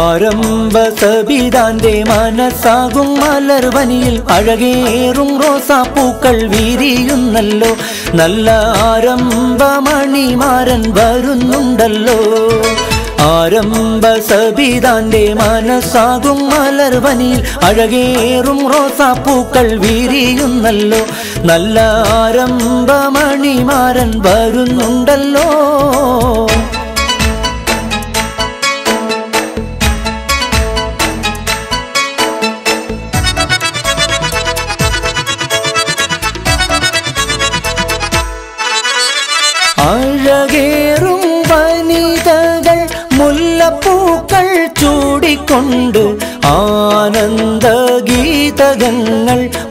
ആരംഭ സബിതാന്റെ മനസ്സാകും മലർവനിയിൽ അഴകേറും റോസാപ്പൂക്കൾ വിരിയുന്നല്ലോ. നല്ല ആരംഭമണിമാരൻ വരുന്നുണ്ടല്ലോ. ആരംഭ സബിതാന്റെ മനസ്സാകും മലർവനിയിൽ അഴകേറും റോസാപ്പൂക്കൾ വിരിയുന്നല്ലോ. നല്ല ആരംഭമണിമാരൻ വരുന്നുണ്ടല്ലോ. അഴകേറും വനിതകൾ മുല്ലപ്പൂക്കൾ ചൂടിക്കൊണ്ട് ആനന്ദഗീതകങ്ങൾ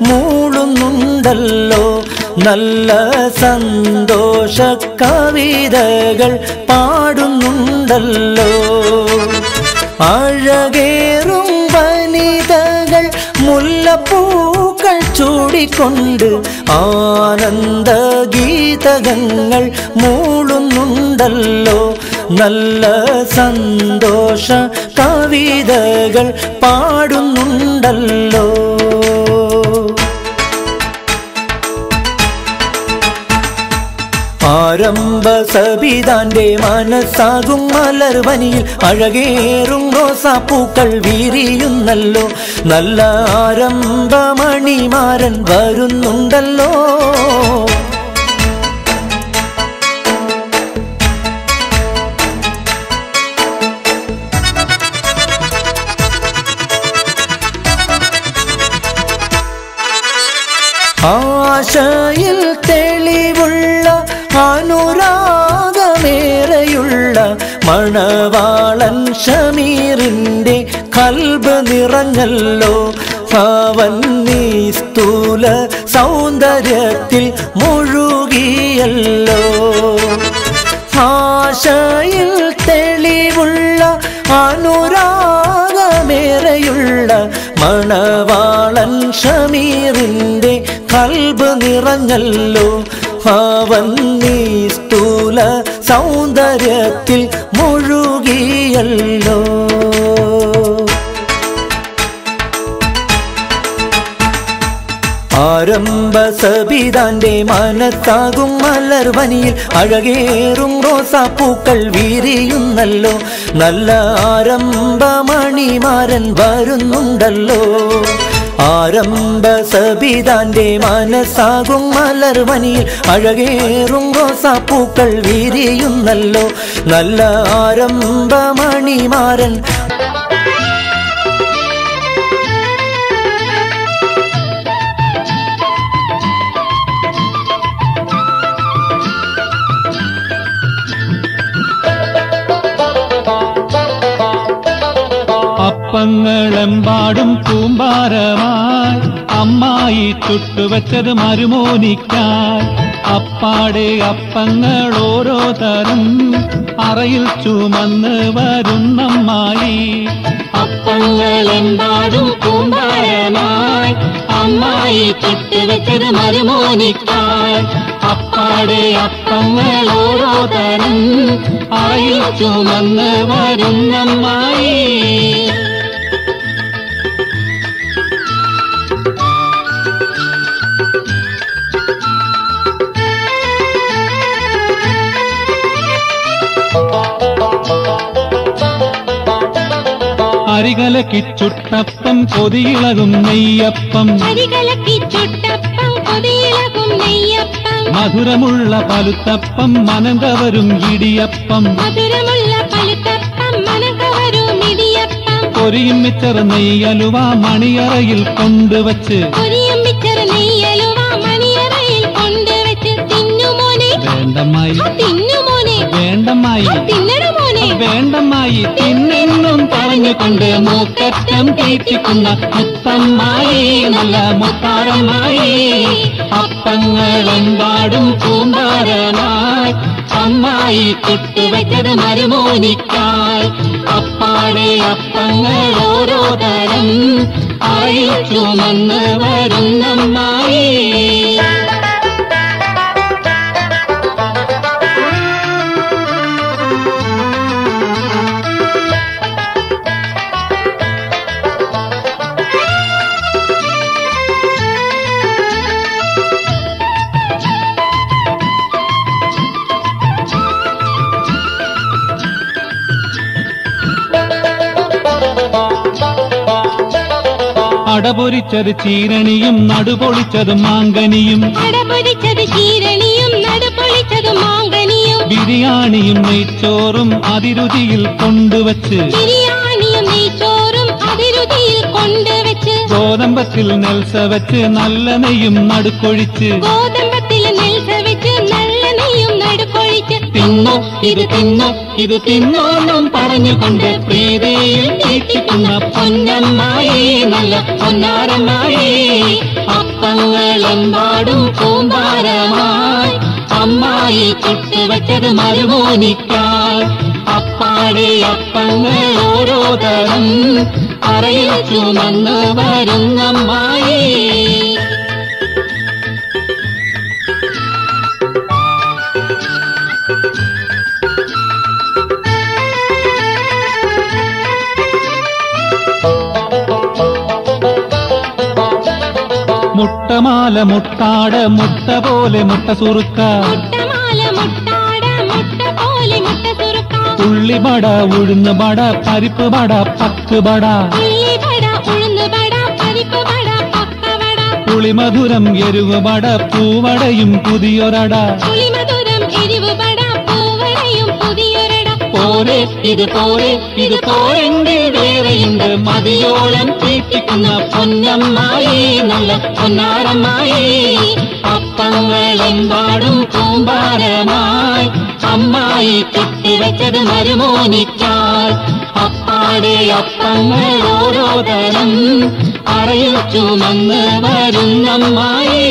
മൂളുന്നുണ്ടല്ലോ. നല്ല സന്തോഷ കവിതകൾ പാടുന്നുണ്ടല്ലോ. അഴകേറും വനിതകൾ മുല്ലപ്പൂക്കൾ ചൂടിക്കൊണ്ട് ആനന്ദഗീതകങ്ങൾ മൂളുന്നുണ്ടല്ലോ. നല്ല സന്തോഷ കവിതകൾ പാടുന്നുണ്ടല്ലോ. ആരംഭ സബിതാന്റെ മനസ്സാകും മലർവനിയിൽ അഴകേറും റോസാപ്പൂക്കൾ വിരിയുന്നല്ലോ. നല്ല ആരംഭമണിമാരൻ വരുന്നുണ്ടല്ലോ. ആശയിൽ തെളിവുള്ള അനുരാഗമേറെയുള്ള മണവാളൻ ഷമീറിൻ്റെ കൽബ് നിറഞ്ഞല്ലോ. അവൻ നിസ്തൂല സൗന്ദര്യത്തിൽ മുഴുകിയല്ലോ. ആശയിൽ തെളിവുള്ള അനുരാഗമേറെയുള്ള മണവാളൻ ഷമീറിൻ്റെ കൽബ് നിറഞ്ഞല്ലോ. അവൻ നിസ്തൂല സൗന്ദര്യത്തിൽ മുഴുകിയല്ലോ. ആരംഭ സബിതാന്റെ മനസ്സാകും മലർവനിയിൽ അഴകേറും റോസാപ്പൂക്കൾ വിരിയുന്നല്ലോ. നല്ല ആരംഭമണിമാരൻ വരുന്നുണ്ടല്ലോ. ആരംഭ സബിതാന്റെ മനസ്സാകും മലർവനിയിൽ അഴകേറും റോസാപ്പൂക്കൾ വിരിയുന്നല്ലോ. നല്ല ആരംഭമണിമാരൻ അപ്പങ്ങളെമ്പാടും കൂമ്പാരമായി അമ്മായി ചുട്ടുവച്ചത് മരുമോനിക്കായി. അപ്പാടെ അപ്പങ്ങൾ ഓരോ തരം അറയിൽ ചുമന്ന് വരുന്നമ്മായി. അപ്പങ്ങളെമ്പാടും കൂമ്പാരമായി അമ്മായി ചുട്ടുവച്ചത് മരുമോനിക്കായി. അപ്പാടെ അപ്പങ്ങൾ ഓരോ തരം അറയിൽ ചുമന്ന് വരുന്നമ്മായി. അരികലക്കി ചുട്ടപ്പം കൊതിയിളകും നെയ്യപ്പം. അരികലക്കി ചുട്ടപ്പം കൊതിയിളകും നെയ്യപ്പം. മധുരമുള്ള പലുത്തപ്പം മനങ്കവരും ഇടിയപ്പം. മധുരമുള്ള പലുത്തപ്പം മനങ്കവരും ഇടിയപ്പം. പൊരിയും മിച്ചർ നെയ്യലുവ മണിയറയിൽ കൊണ്ടുവച്ച്. പൊരിയും മിച്ചർ നെയ്യലുവ മണിയറയിൽ കൊണ്ടുവച്ച്. തിന്നുമോനെ വേണ്ടമ്മായി തിന്നുമോനെ വേണ്ടമ്മായി തിന്നണമോനെ വേണ്ടമ്മായി തിന്നെന്നും പറഞ്ഞുകൊണ്ട് മൂക്കറ്റം തീറ്റിക്കുന്ന മുത്തമ്മായി നല്ല മുത്താരമ്മായി. അപ്പങ്ങളെമ്പാടും കൂമ്പാരമായി അമ്മായി ചുട്ടുവച്ചത് മരുമോനിക്കായി. അപ്പാടെ അപ്പങ്ങൾ ഓരോ തരം അറയിൽ ചുമന്ന് വരുന്നമ്മായി. അടപൊരിച്ചത് ചീരണിയും നടുപൊളിച്ചത് മാങ്കനിയും അടപൊരിച്ചത് ചീരണിയും നടുപൊളിച്ചത് മാങ്കനിയും ബിരിയാണിയും നെയ്ച്ചോറും അതിരുചിയിൽ കൊണ്ടുവച്ച് ബിരിയാണിയും നെയ്ച്ചോറും അതിരുചിയിൽ കൊണ്ടുവച്ച് ഗോതമ്പത്തിൽ നെൽസ വെച്ച് നല്ല നെയ്യും നടുക്കൊഴിച്ച് ഗോതമ്പത്തിൽ നെൽസ വെച്ച് നല്ല നെയ്യും നടുക്കൊഴിച്ച് തിന്നു ഇത് തിന്നു ഇത് തിന്നോന്നും പറഞ്ഞുകൊണ്ട് പ്രീതിയിൽ തീറ്റിക്കുന്ന പൊന്നമ്മായി നല്ല പൊന്നാരമ്മായി അപ്പങ്ങളെമ്പാടും കൂമ്പാരമായി അമ്മായി ചുട്ടുവച്ചത് മരുമോനിക്കായി അപ്പാടെ അപ്പങ്ങൾ ഓരോ തരം അറയിൽ ചുമന്ന് വരുന്നമ്മായി മുട്ടമാല മുട്ടാട് മുട്ട പോലെ മുട്ട സുറുക്ക മുട്ടമാല മുട്ടാട മുട്ട പോലെ മുട്ട സുറുക്ക ഉള്ളിവട ഉഴുന്ന് വട പരിപ്പ് വട പക്ക് വട ഉള്ളിവട ഉഴുന്ന് വട പരിപ്പ് വട പക്കവട പുളിമധുരം എരിവ് വട പൂവടയും പുതിയൊരട പുളിമധുരം എരിവ് വട പൂവടയും പുതിയൊരട പോരെ ഇത് പോരെങ്കിൽ വേറെയുണ്ട് മതിയോളം തീറ്റിക്കുന്ന പൊന്നമ്മായി നല്ല പൊന്നാരമ്മായി അപ്പങ്ങളെമ്പാടും കൂമ്പാരമായി അമ്മായി ചുട്ടിവച്ചത് മരുമോനിക്കായി അപ്പാടെ അപ്പങ്ങൾ ഓരോ തരം അറയിൽ ചുമന്ന് വരുന്നമ്മായി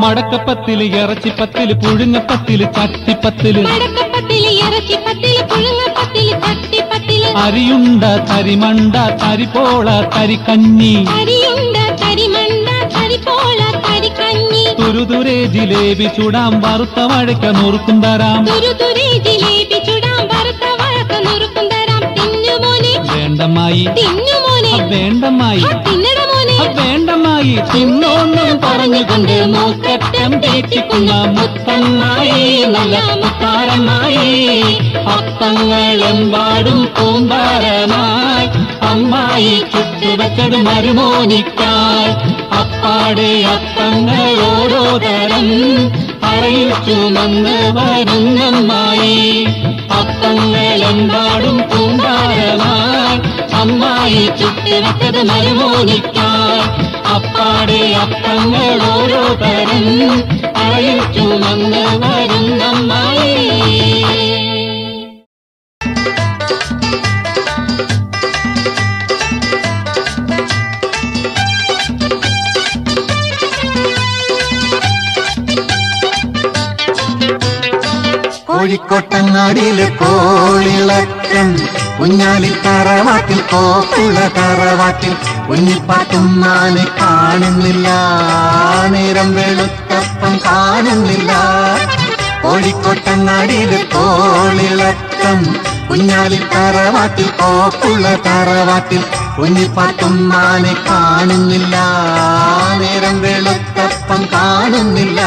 മടക്കപ്പത്തില് ഇറച്ചിപ്പത്തില് പുഴുങ്ങപ്പത്തില് ചട്ടിപ്പത്തില് മടക്കപ്പത്തില് ഇറച്ചിപ്പത്തില് പുഴുങ്ങപ്പത്തില് ചട്ടിപ്പത്തില് അരിയുണ്ട തരിമണ്ട തരിപ്പോള തരിക്കഞ്ഞി അരിയുണ്ട തരിമണ്ട തരിപ്പോള തരിക്കഞ്ഞി തുരുതുരെ ജിലേബി ചുടാം വറുത്ത വഴക്ക നുറുക്കും തരാം തുരുതുരെ ജിലേബി ചുടാം വറുത്ത വഴക്ക നുറുക്കും തരാം തിന്നുമോനെ വേണ്ടമ്മായി തിന്നുമോനെ വേണ്ടമ്മായി തിന്നട മോനെ വേണ്ടമ്മായി തിന്നോന്നും പറഞ്ഞുകൊണ്ട് മൂക്കറ്റം തേറ്റിക്കുന്ന മുത്തമ്മായി നല്ല മുത്താരമ്മായി അപ്പങ്ങളെമ്പാടും കൂമ്പാരമായി അമ്മായി ചുട്ടുവച്ചത് മരുമോനിക്കായി അപ്പാടെ അപ്പങ്ങൾ ഓരോ തരം അറയിൽ ചുമന്ന് വരുന്നമ്മായി അപ്പങ്ങളെമ്പാടും കൂമ്പാരമായി അമ്മായി ചുട്ടുവച്ചത് മരുമോനിക്കായി അപ്പാടെ അപ്പങ്ങൾ ഓരോ തരം അറയിൽ ചുമന്ന് വരുന്നമ്മായി കോഴിക്കോട്ടങ്ങാടിയിലെ കോളിളക്കം കുഞ്ഞാലി തറവാട്ടിൽ കോപ്പുള്ള തറവാട്ടിൽ കുഞ്ഞിപ്പാത്തുമ്മാനെ കാണുന്നില്ല നേരം വെളുത്തപ്പം കാണുന്നില്ല കോഴിക്കോട്ടങ്ങാടിയിലെ കോളിളക്കം കുഞ്ഞാലി തറവാട്ടിൽ കോപ്പുള്ള തറവാട്ടിൽ കുഞ്ഞിപ്പാത്തുമ്മാനെ കാണുന്നില്ല നേരം വെളുത്തപ്പം കാണുന്നില്ല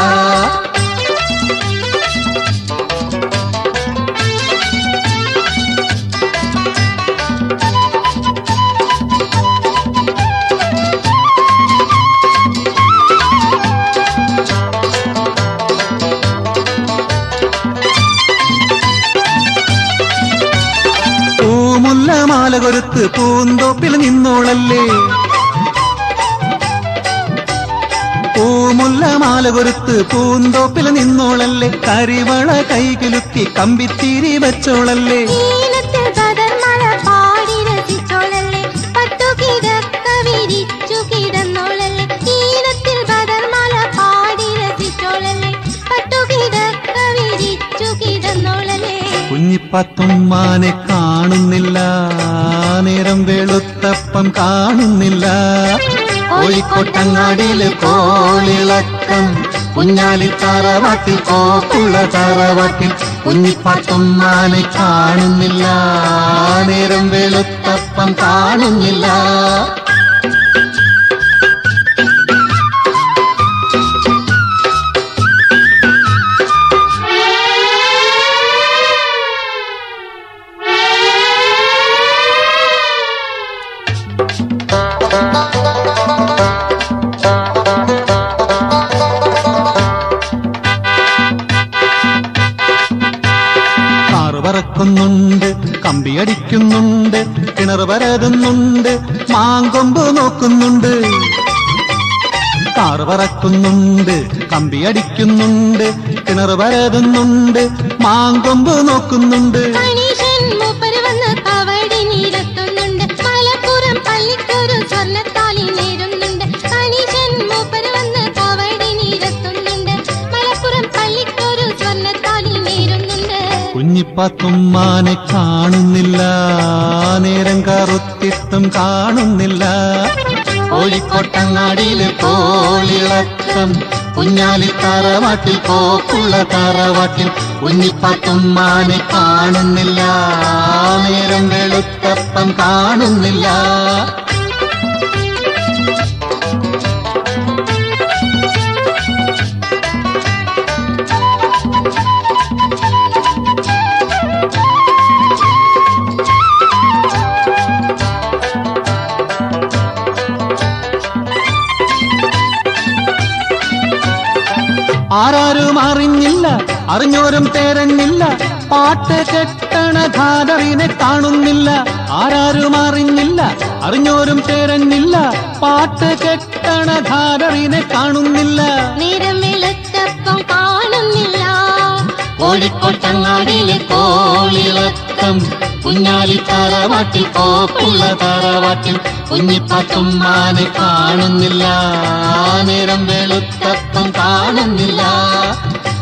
മാല കൊരുത്ത് പൂന്തോപ്പിൽ നിന്നോളല്ലേ പൂമുല്ല മാല കൊരുത്ത് പൂന്തോപ്പിൽ നിന്നോളല്ലേ കരിവള കൈകിലുക്കി കമ്പിത്തിരി വെച്ചോളല്ലേ കുഞ്ഞിപ്പാത്തുമ്മാനെ കാണുന്നില്ല നേരം വെളുത്തപ്പം കാണുന്നില്ല കോഴിക്കോട്ടങ്ങാടിയില് കോളിളക്കം കുഞ്ഞാലി തറവാട്ടിൽ കോക്കുള്ള തറവാട്ടിൽ കുഞ്ഞിപ്പാത്തുമ്മാനെ കാണുന്നില്ല നേരം വെളുത്തപ്പം കാണുന്നില്ല പറക്കുന്നുണ്ട് കമ്പിയടിക്കുന്നുണ്ട് കിണർ പരതുന്നുണ്ട് മാങ്കൊമ്പ് നോക്കുന്നുണ്ട് കാറ് പറക്കുന്നുണ്ട് കമ്പിയടിക്കുന്നുണ്ട് കിണർ പരതുന്നുണ്ട് മാങ്കൊമ്പ് നോക്കുന്നുണ്ട് കുഞ്ഞിപ്പാത്തുമ്മാനെ കാണുന്നില്ല നേരം കറുത്തിട്ടും കാണുന്നില്ല കോഴിക്കോട്ടങ്ങാടിയില് കോളിളക്കം കുഞ്ഞാലി തറവാട്ടിൽ കോക്കുള്ള തറവാട്ടിൽ കുഞ്ഞിപ്പാത്തുമ്മാനെ കാണുന്നില്ല നേരം വെളുത്തപ്പം കാണുന്നില്ല ആരാരും അറിഞ്ഞില്ല അറിഞ്ഞോരും തേരഞ്ഞില്ല പാട്ട് കെട്ടണ ധാരറിനെ കാണുന്നില്ല ആരാരും അറിഞ്ഞില്ല അറിഞ്ഞോരും തേരഞ്ഞില്ല പാട്ട് കെട്ടണ ധാരറിനെ കാണുന്നില്ല നേരം വെളുത്തപ്പം കാണുന്നില്ല കോഴിക്കോട്ടങ്ങാടിയിലെ കോളിളക്കം കുഞ്ഞാലി തറവാട്ടിൽ കോക്കുള്ള തറവാട്ടിൽ കുഞ്ഞിപ്പാത്തുമ്മാനെ കാണുന്നില്ല നേരം വെളുത്തപ്പം കാണുന്നില്ല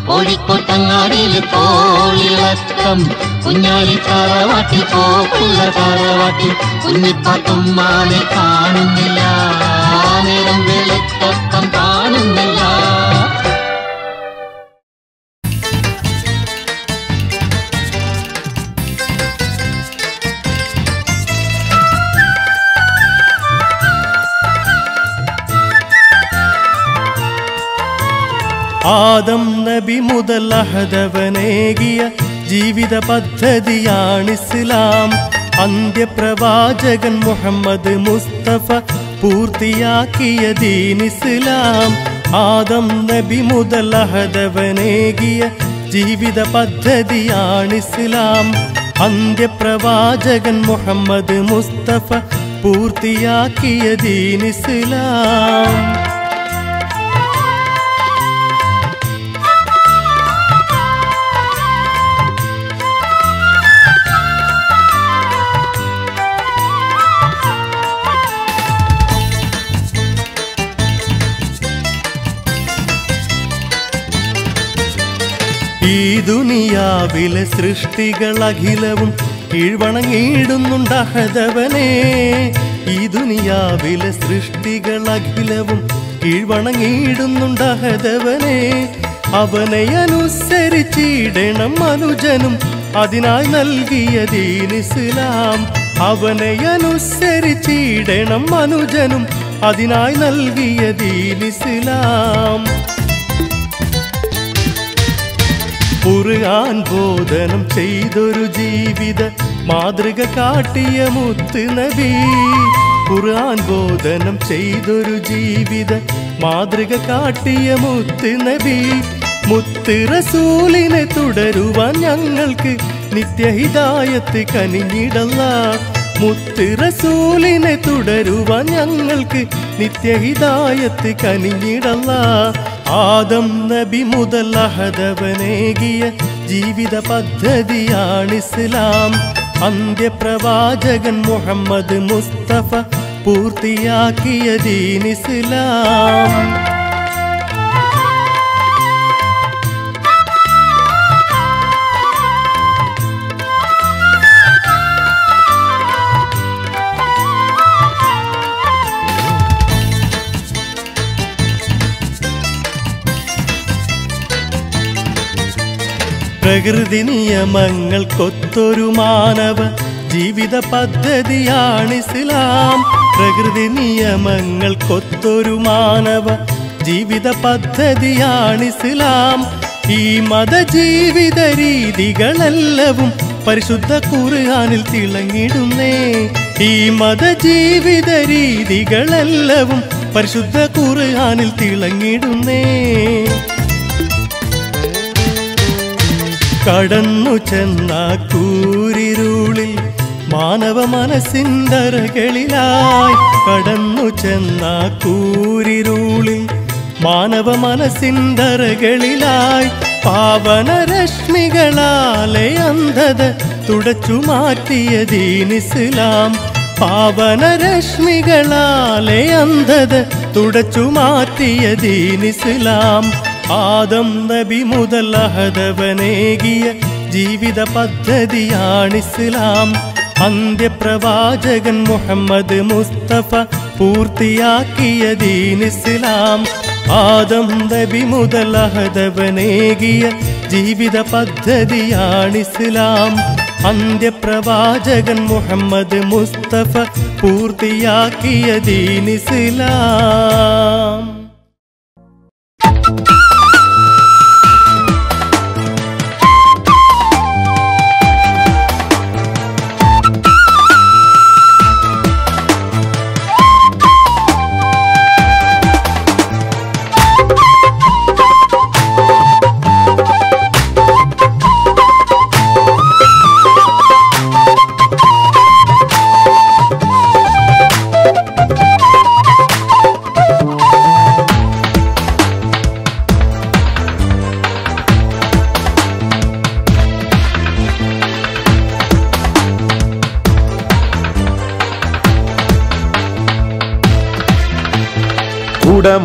കോഴിക്കോട്ടങ്ങാടിയിലെ കോളിളക്കം കുഞ്ഞാലി തറവാട്ടിൽ കോക്കുള്ള തറവാട്ടിൽ കുഞ്ഞിപ്പാത്തുമ്മാനെ കാണുന്നില്ല നേരം വെളുത്തപ്പം കാണുന്നില്ല ആദം നബി മുതൽ അഹദവനേകിയ ജീവിത പദ്ധതിയാണിസ്ലാം അന്ത്യപ്രവാചകൻ മുഹമ്മദ് മുസ്തഫ പൂർത്തിയാക്കിയ ദീനിസ്ലാം ആദം നബി മുതൽ അഹദവനേകിയ ജീവിത പദ്ധതിയാണിസ്ലാം അന്ത്യപ്രവാചകൻ മുഹമ്മദ് മുസ്തഫ പൂർത്തിയാക്കിയ ദീനിസ്ലാം ഈ ദുനിയാവിലെ സൃഷ്ടികളഖിലവും കീഴ്വണങ്ങിയിടുന്നുണ്ട് അഹദവനെ ഈ ദുനിയാവിലെ സൃഷ്ടികളഖിലവും കീഴ്വണങ്ങിയിടുന്നുണ്ട് അഹദവനെ അവനെ അനുസരിച്ചിടണം മനുജനും അതിനായി നൽകിയ ദീനിസ്ലാം അവനെ അനുസരിച്ചിടണം മനുജനും അതിനായി നൽകിയ ദീനിസ്ലാം ഖുർആൻ ബോധനം ചെയ്തൊരു ജീവിത മാതൃക കാട്ടിയ മുത്ത് നബി ഖുർആൻ ബോധനം ചെയ്തൊരു ജീവിത മാതൃക കാട്ടിയ മുത്ത് നബി മുത്ത് റസൂലിനെ തുടരുവാൻ ഞങ്ങൾക്ക് നിത്യഹിദായത്ത് കനിഞ്ഞിടല്ലാ മുത്ത് റസൂലിനെ തുടരുവാൻ ഞങ്ങൾക്ക് നിത്യഹിദായത്ത് കനിഞ്ഞിടല്ലാ ആദം നബി മുതൽ അഹദവനേകിയ ജീവിത പദ്ധതിയാണിസ്ലാം അന്ത്യപ്രവാചകൻ മുഹമ്മദ് മുസ്തഫ പൂർത്തിയാക്കിയ ദീനിസ്ലാം പ്രകൃതി നിയമങ്ങൾക്കൊത്തൊരു മാനവ ജീവിത പദ്ധതിയാണിസ്ലാം. പ്രകൃതി നിയമങ്ങൾക്കൊത്തൊരു മാനവ ജീവിത പദ്ധതിയാണിസ്ലാം. ഈ മതജീവിത രീതികളെല്ലവും പരിശുദ്ധ ഖുർആനിൽ തിളങ്ങിടുന്നേ. ഈ മതജീവിത രീതികളെല്ലവും പരിശുദ്ധ ഖുർആനിൽ തിളങ്ങിടുന്നേ. കടന്നു ചെന്ന കൂരിരുളിൽ മാനവ മനസ്സിൻ്ററകളിലായി. കടന്നു ചെന്ന കൂരിരുളിൽ മാനവ മനസ്സിൻ്ററകളിലായി. പാവനരശ്മികളാലെ അന്ധത തുടച്ചു മാറ്റിയ ദീനിസ്ലാം. പാവനരശ്മികളാലെ അന്ധത തുടച്ചു മാറ്റിയ ദീനിസ്ലാം. ആദം നബി മുതൽ അഹദവനേകിയ ജീവിത പദ്ധതിയാണിസ്ലാം. അന്ത്യപ്രവാചകൻ മുഹമ്മദ് മുസ്തഫ പൂർത്തിയാക്കിയ ദീനിസ്ലാം. ആദം നബി മുതൽ അഹദവനേകിയ ജീവിത പദ്ധതിയാണിസ്ലാം. അന്ത്യപ്രവാചകൻ മുഹമ്മദ് മുസ്തഫ പൂർത്തിയാക്കിയ ദീനിസ്ലാം.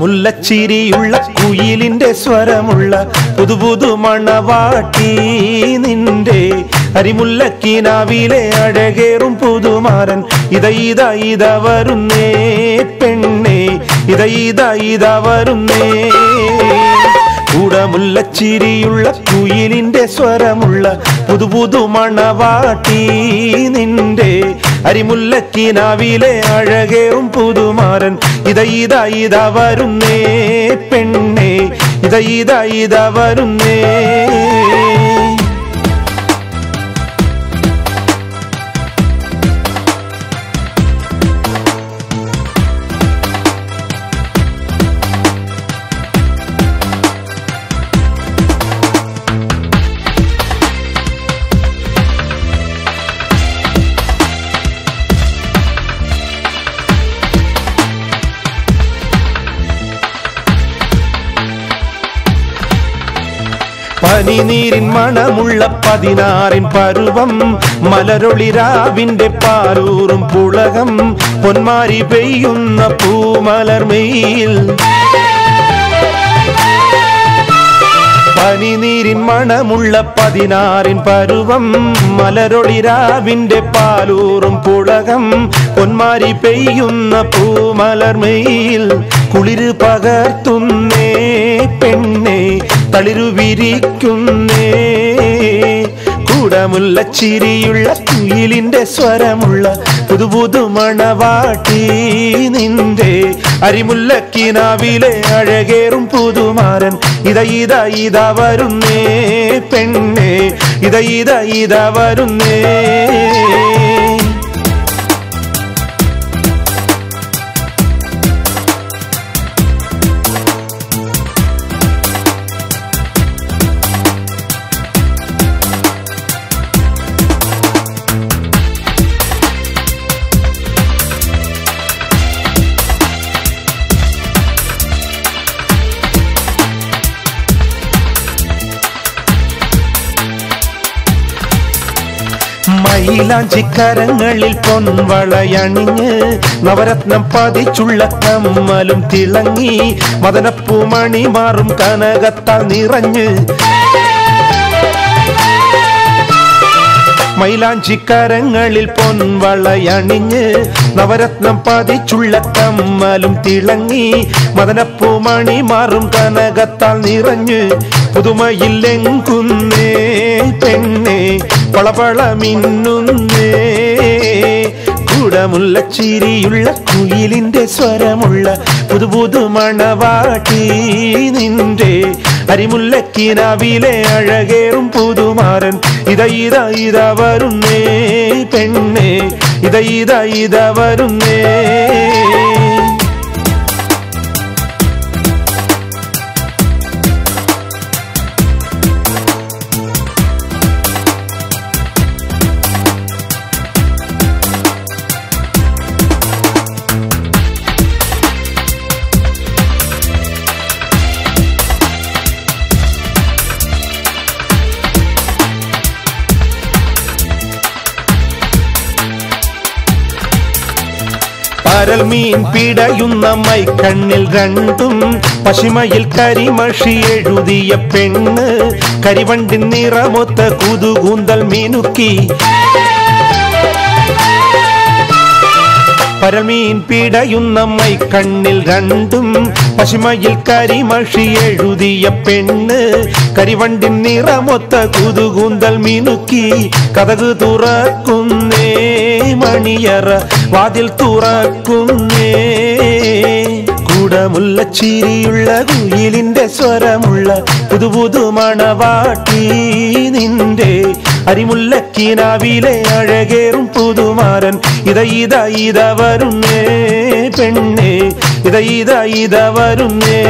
മുല്ലച്ചിരിയുള്ള കുയിലിന്റെ സ്വരമുള്ള പുതുപുതു മണവാട്ടി നിന്റെ അരിമുല്ലക്കിനാവിലെ അഴകേറും പുതുമാരൻ ഇത വരുന്നേ പെണ്ണേ ഇത വരുന്നേ. കൂടമുല്ലച്ചിരിയുള്ള കുയിലിന്റെ സ്വരമുള്ള പുതുപുതു മണവാട്ടി നിന്റെ അരിമുല്ലക്കിനാവിലെ അഴകേറും പുതുമാരൻ ഇത വരുന്നേ പെണ്ണേ ഇത വരുന്നേ. പനിനീരിൻ മണമുള്ള 16 പരുവം മലരൊളിരാവിന്റെ പാരൂറും പുളകം പൊന്മാരി പെയ്യുന്ന പൂമലർമയിൽ. പനിനീരിൻ മണമുള്ള 16 പരുവം മലരൊളിരാവിന്റെ പാലൂറും പുളകം പൊന്മാരി പെയ്യുന്ന പൂമലർമയിൽ. കുളിര് പകർത്തുന്നേ പെണ്ണേ തളിരു വിരിക്കുന്നേ. കൂടമുല്ലച്ചിരിയുള്ള കുയിലിന്റെ സ്വരമുള്ള പുതുപുതു മണവാട്ടി നിന്റെ അരിമുല്ലക്കിനാവിലെ അഴകേറും പുതുമാരൻ ഇത വരുന്നേ പെണ്ണേ ഇത വരുന്നേ. മൈലാഞ്ചിക്കരങ്ങളിൽ പൊൻവളയണിഞ്ഞ് നവരത്നം പതിച്ചുള്ള കമ്മലും തിളങ്ങി മദനപ്പൂമണി മാറും കനകത്താൽ നിറഞ്ഞ്. മൈലാഞ്ചിക്കരങ്ങളിൽ പൊൻവളയണിഞ്ഞ് നവരത്നം പതിച്ചുള്ള കമ്മലും തിളങ്ങി മദനപ്പൂമണി മാറും കനകത്താൽ നിറഞ്ഞ്. പുതുമയില്ലെങ്കുന്നേ പെണ്ണേ പളപള മിന്നുന്നേ കൂടമുള്ള ചിരിയുള്ള കുയിലിന്റെ സ്വരമുള്ള പുതുപുതു മണവാട്ടി നിന്റെ അരിമുല്ലക്കിനാവിലെ അഴകേറും പുതുമാരൻ ഇത വരുന്നേ പെണ്ണേ ഇത വരുന്നേ പരൽ മീൻ പിടയുന്ന മൈക്കണ്ണിൽ രണ്ടും പശിമയിൽ കരിമഷി എഴുതിയ പെണ്ണ് കരിവണ്ടിൻ നിറമൊത്ത കുതുകൂന്തൽ മീനുക്കി പരമീൻ പിടയുന്ന മൈക്കണ്ണിൽ രണ്ടും പശിമയിൽ കരിമഷി എഴുതിയ പെണ്ണ് കരിവണ്ടിൻ നിറമൊത്ത കുതുകൂന്തൽ മിനുക്കി കതക് തുറക്കുന്നേ മണിയറ വാതിൽ തുറക്കുന്നേ കൂടമുള്ള ചിരിയുള്ള കുയിലിന്റെ സ്വരമുള്ള പുതുപുതു മണവാട്ടി നിന്റെ അരിമുല്ലക്കിനാവിലെ അഴകേറും പുതുമാരൻ ഇത വരുന്നേ പെണ്ണേ ഇത വരുന്നേ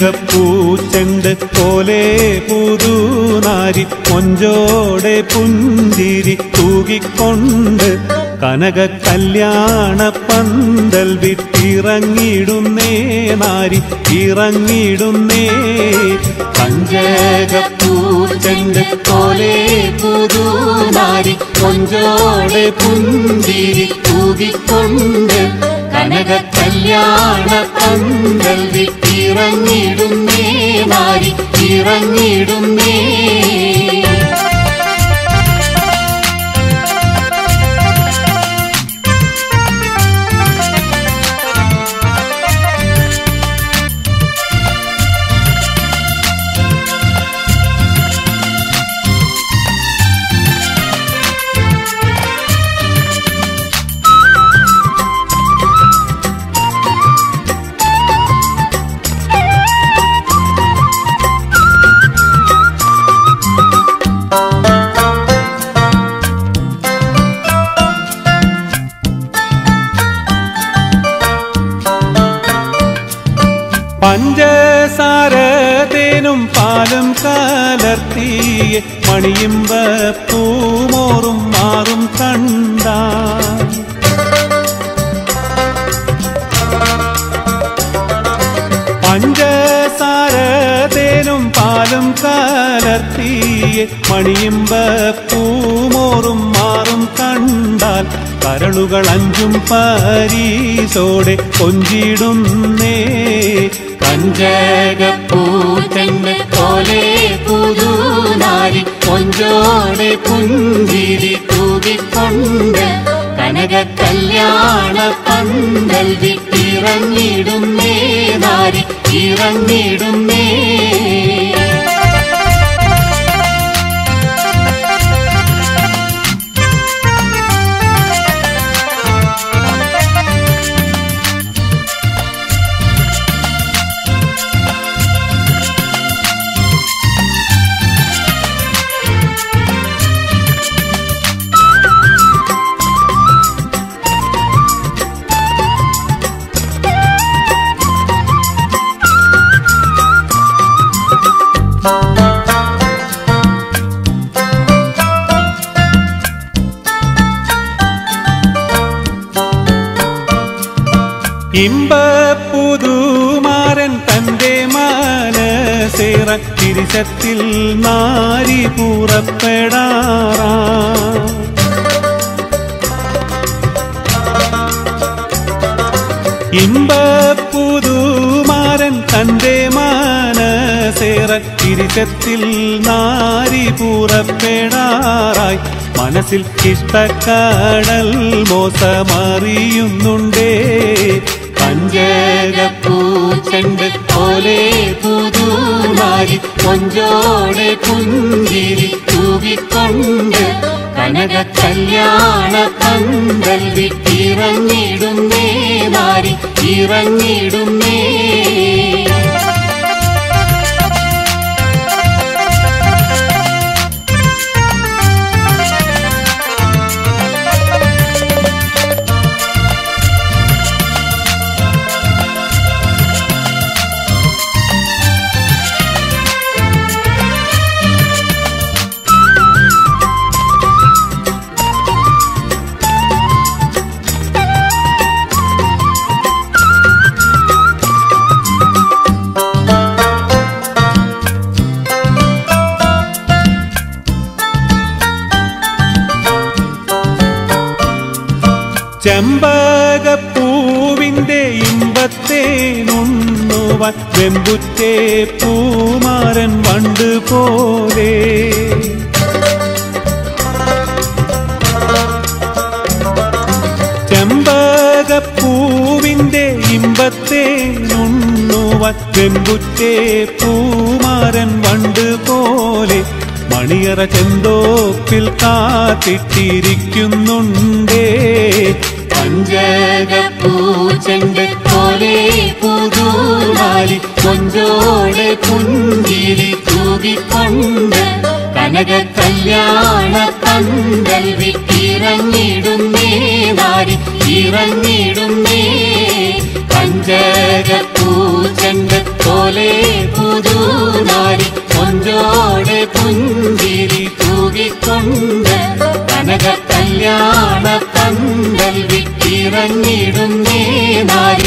ജഗപ്പൂച്ചെണ്ട് പോലെ പുതുനാരി കൊഞ്ചോടെ പുഞ്ചിരി തൂകിക്കൊണ്ട് കനക കല്യാണ പന്തൽ വിട്ടിറങ്ങിടുന്നേ നാരി ഇറങ്ങിടുന്നേ പഞ്ചകപ്പൂച്ചെണ്ട് പോലെ പുതുനാരി കൊഞ്ചോടെ പുഞ്ചിരി തൂകിക്കൊണ്ട് കനക കല്യാണ പന്തൽ വിട്ടിറങ്ങിടുന്നേ നാരി ഇറങ്ങിടുന്നേ പഞ്ചസാരതേനും പാലും കലർത്തിയ മണിയുമ്പ പൂമോറും മാറും കണ്ട പഞ്ചസാരതേനും പാലും കലർത്തിയ മണിയുമ്പ പൂമോറും മാറും കണ്ടാൽ കരളുകൾ അഞ്ചും പരീസോടെ കൊഞ്ചിടുന്നേ പഞ്ചകപ്പൂച്ചെണ്ട് പോലെ പുതുനാരി കൊഞ്ചോടെ പുഞ്ചിരി തൂകിക്കൊണ്ട് കനക കല്യാണ പന്തൽ വിട്ടിറങ്ങിടുന്നേ നാരി ഇറങ്ങിടുന്നേ ഇമ്പ പുതു സേറ തിരിശത്തിൽ നാരി പുറപ്പെടാറാ ഇമ്പപ്പുതുമാരൻ തന്റെ മനസേറ തിരിശത്തിൽ നാരി പുറപ്പെടാറായി മനസ്സിൽ ഇഷ്ടക്കടൽ മോസമറിയുന്നുണ്ടേ പഞ്ചകപ്പൂച്ചെണ്ട് പോലെ പുതുനാരി കൊഞ്ചോടെ പുഞ്ചിരി തൂകിക്കൊണ്ട് കനക കല്യാണ പന്തൽ വിട്ടിറങ്ങിടുന്നേ നാരി ഇറങ്ങിടുന്നേ ചെമ്പകപ്പൂവിന്റെ ഇമ്പത്തെ നുണ്ണുവാൻ വെമ്പുറ്റേ പൂമാരൻ വണ്ട് പോലെ ചെമ്പകപ്പൂവിന്റെ ഇമ്പത്തെ നുണ്ണുവാൻ വെമ്പുറ്റേ പൂമാരൻ വണ്ട് പോലെ മണിയറ ചെന്തോപ്പിൽ കാത്തിട്ടിരിക്കുന്നുണ്ടേ പഞ്ചകപ്പൂച്ചെണ്ട് പോലെ പുതുനാരി കൊഞ്ചോടെ പുഞ്ചിരി തൂകിക്കൊണ്ട് കനക കല്യാണ പന്തൽ വിട്ടിറങ്ങിടുന്നേ നാരി ഇറങ്ങിടുന്നേ പഞ്ചകപ്പൂച്ചെണ്ട് പോലെ പുതുനാരി കൊഞ്ചോടെ പുഞ്ചിരി തൂകിക്കൊണ്ട് കനക കല്യാണ പന്തൽ വിട്ടിറങ്ങിടുന്നേ നാരി